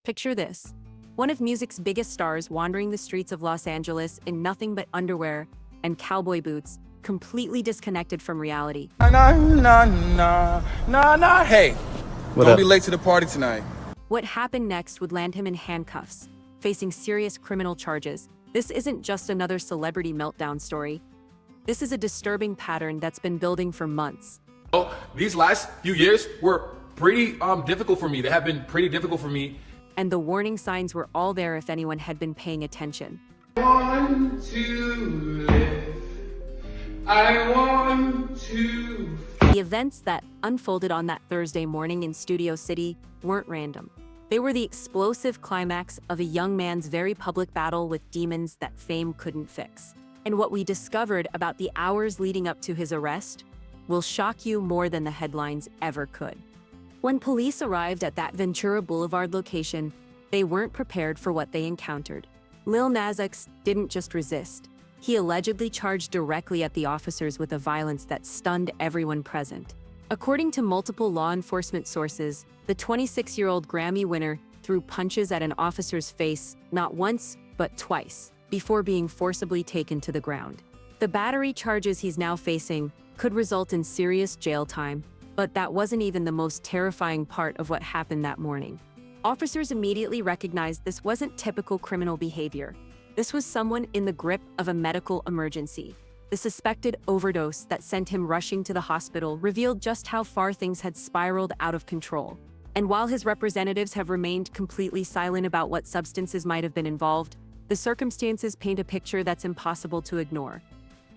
Picture this. One of music's biggest stars wandering the streets of Los Angeles in nothing but underwear and cowboy boots, completely disconnected from reality. Hey, What don't up? be late to the party tonight. What happened next would land him in handcuffs, facing serious criminal charges. This isn't just another celebrity meltdown story. This is a disturbing pattern that's been building for months. These last few years were pretty difficult for me. They have been pretty difficult for me. And the warning signs were all there if anyone had been paying attention. Want to live. I want to. The events that unfolded on that Thursday morning in Studio City weren't random. They were the explosive climax of a young man's very public battle with demons that fame couldn't fix. And what we discovered about the hours leading up to his arrest will shock you more than the headlines ever could. When police arrived at that Ventura Boulevard location, they weren't prepared for what they encountered. Lil Nas X didn't just resist. He allegedly charged directly at the officers with a violence that stunned everyone present. According to multiple law enforcement sources, the 26-year-old Grammy winner threw punches at an officer's face not once, but twice, before being forcibly taken to the ground. The battery charges he's now facing could result in serious jail time, but that wasn't even the most terrifying part of what happened that morning. Officers immediately recognized this wasn't typical criminal behavior. This was someone in the grip of a medical emergency. The suspected overdose that sent him rushing to the hospital revealed just how far things had spiraled out of control. And while his representatives have remained completely silent about what substances might have been involved, the circumstances paint a picture that's impossible to ignore.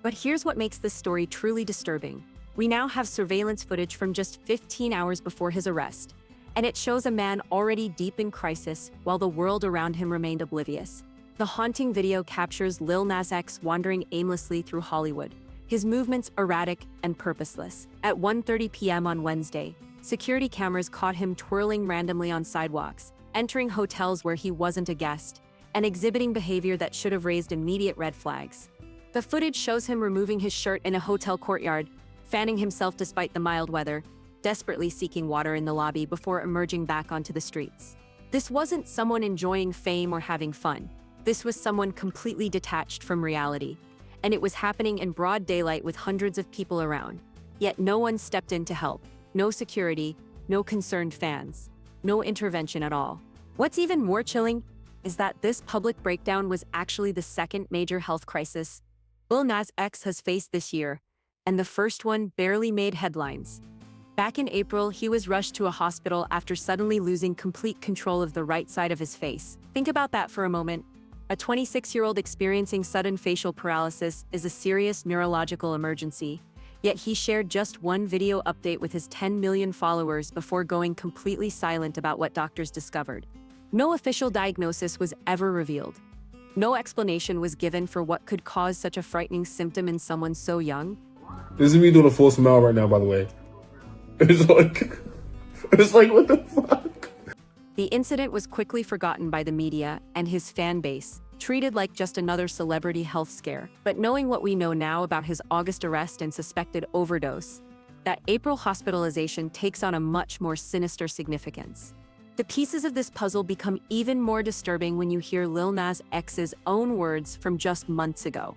But here's what makes this story truly disturbing. We now have surveillance footage from just 15 hours before his arrest, and it shows a man already deep in crisis while the world around him remained oblivious. The haunting video captures Lil Nas X wandering aimlessly through Hollywood, his movements erratic and purposeless. At 1:30 p.m. on Wednesday, security cameras caught him twirling randomly on sidewalks, entering hotels where he wasn't a guest, and exhibiting behavior that should have raised immediate red flags. The footage shows him removing his shirt in a hotel courtyard, fanning himself despite the mild weather, desperately seeking water in the lobby before emerging back onto the streets. This wasn't someone enjoying fame or having fun. This was someone completely detached from reality, and it was happening in broad daylight with hundreds of people around. Yet no one stepped in to help. No security, no concerned fans, no intervention at all. What's even more chilling is that this public breakdown was actually the second major health crisis Lil Nas X has faced this year, and the first one barely made headlines. Back in April, he was rushed to a hospital after suddenly losing complete control of the right side of his face. Think about that for a moment. A 26-year-old experiencing sudden facial paralysis is a serious neurological emergency, yet he shared just one video update with his 10 million followers before going completely silent about what doctors discovered. No official diagnosis was ever revealed. No explanation was given for what could cause such a frightening symptom in someone so young. This is me doing a full smile right now, by the way. It's like, what the fuck? The incident was quickly forgotten by the media and his fan base, treated like just another celebrity health scare. But knowing what we know now about his August arrest and suspected overdose, that April hospitalization takes on a much more sinister significance. The pieces of this puzzle become even more disturbing when you hear Lil Nas X's own words from just months ago.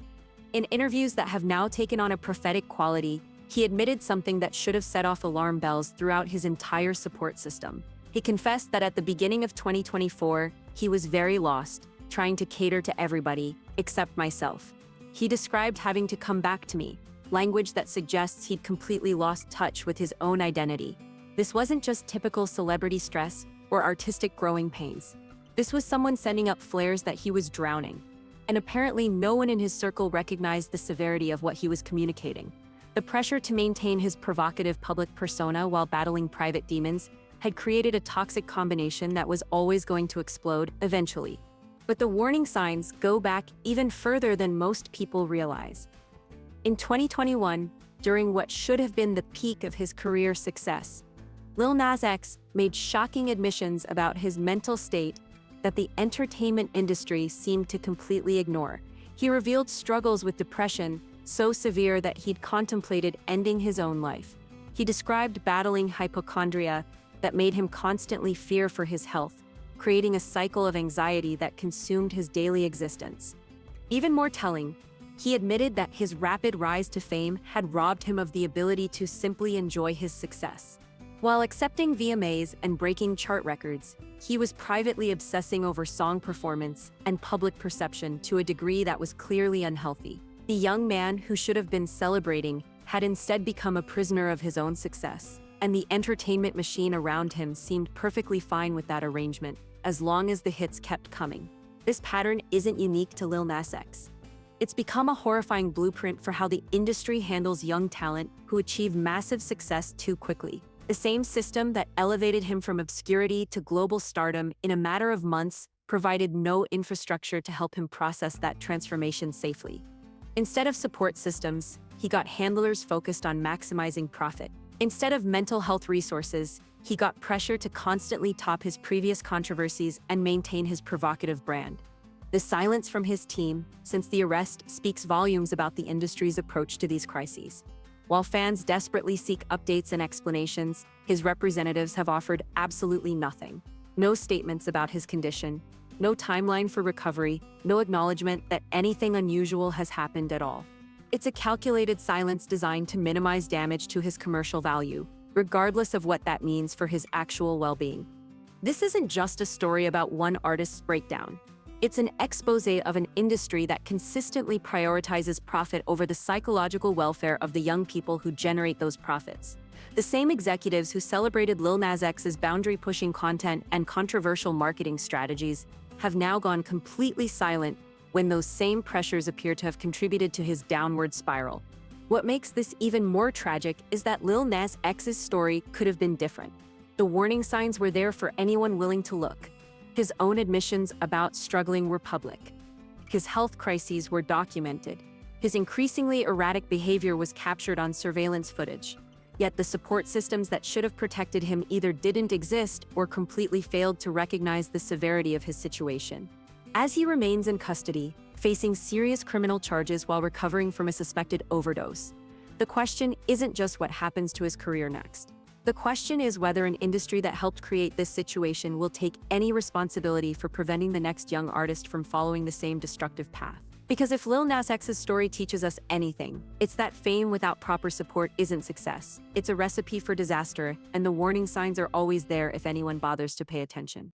In interviews that have now taken on a prophetic quality, he admitted something that should have set off alarm bells throughout his entire support system. He confessed that at the beginning of 2024, he was very lost, trying to cater to everybody, except myself. He described having to come back to me, language that suggests he'd completely lost touch with his own identity. This wasn't just typical celebrity stress or artistic growing pains. This was someone sending up flares that he was drowning. And apparently no one in his circle recognized the severity of what he was communicating. The pressure to maintain his provocative public persona while battling private demons had created a toxic combination that was always going to explode eventually. But the warning signs go back even further than most people realize. In 2021, during what should have been the peak of his career success, Lil Nas X made shocking admissions about his mental state that the entertainment industry seemed to completely ignore. He revealed struggles with depression so severe that he'd contemplated ending his own life. He described battling hypochondria that made him constantly fear for his health, creating a cycle of anxiety that consumed his daily existence. Even more telling, he admitted that his rapid rise to fame had robbed him of the ability to simply enjoy his success. While accepting VMAs and breaking chart records, he was privately obsessing over song performance and public perception to a degree that was clearly unhealthy. The young man who should have been celebrating had instead become a prisoner of his own success, and the entertainment machine around him seemed perfectly fine with that arrangement, as long as the hits kept coming. This pattern isn't unique to Lil Nas X. It's become a horrifying blueprint for how the industry handles young talent who achieve massive success too quickly. The same system that elevated him from obscurity to global stardom in a matter of months provided no infrastructure to help him process that transformation safely. Instead of support systems, he got handlers focused on maximizing profit. Instead of mental health resources, he got pressure to constantly top his previous controversies and maintain his provocative brand. The silence from his team since the arrest speaks volumes about the industry's approach to these crises. While fans desperately seek updates and explanations, his representatives have offered absolutely nothing. No statements about his condition, no timeline for recovery, no acknowledgement that anything unusual has happened at all. It's a calculated silence designed to minimize damage to his commercial value, regardless of what that means for his actual well-being. This isn't just a story about one artist's breakdown. It's an exposé of an industry that consistently prioritizes profit over the psychological welfare of the young people who generate those profits. The same executives who celebrated Lil Nas X's boundary-pushing content and controversial marketing strategies have now gone completely silent when those same pressures appear to have contributed to his downward spiral. What makes this even more tragic is that Lil Nas X's story could have been different. The warning signs were there for anyone willing to look. His own admissions about struggling were public. His health crises were documented. His increasingly erratic behavior was captured on surveillance footage. Yet the support systems that should have protected him either didn't exist or completely failed to recognize the severity of his situation. As he remains in custody, facing serious criminal charges while recovering from a suspected overdose, the question isn't just what happens to his career next. The question is whether an industry that helped create this situation will take any responsibility for preventing the next young artist from following the same destructive path. Because if Lil Nas X's story teaches us anything, it's that fame without proper support isn't success. It's a recipe for disaster, and the warning signs are always there if anyone bothers to pay attention.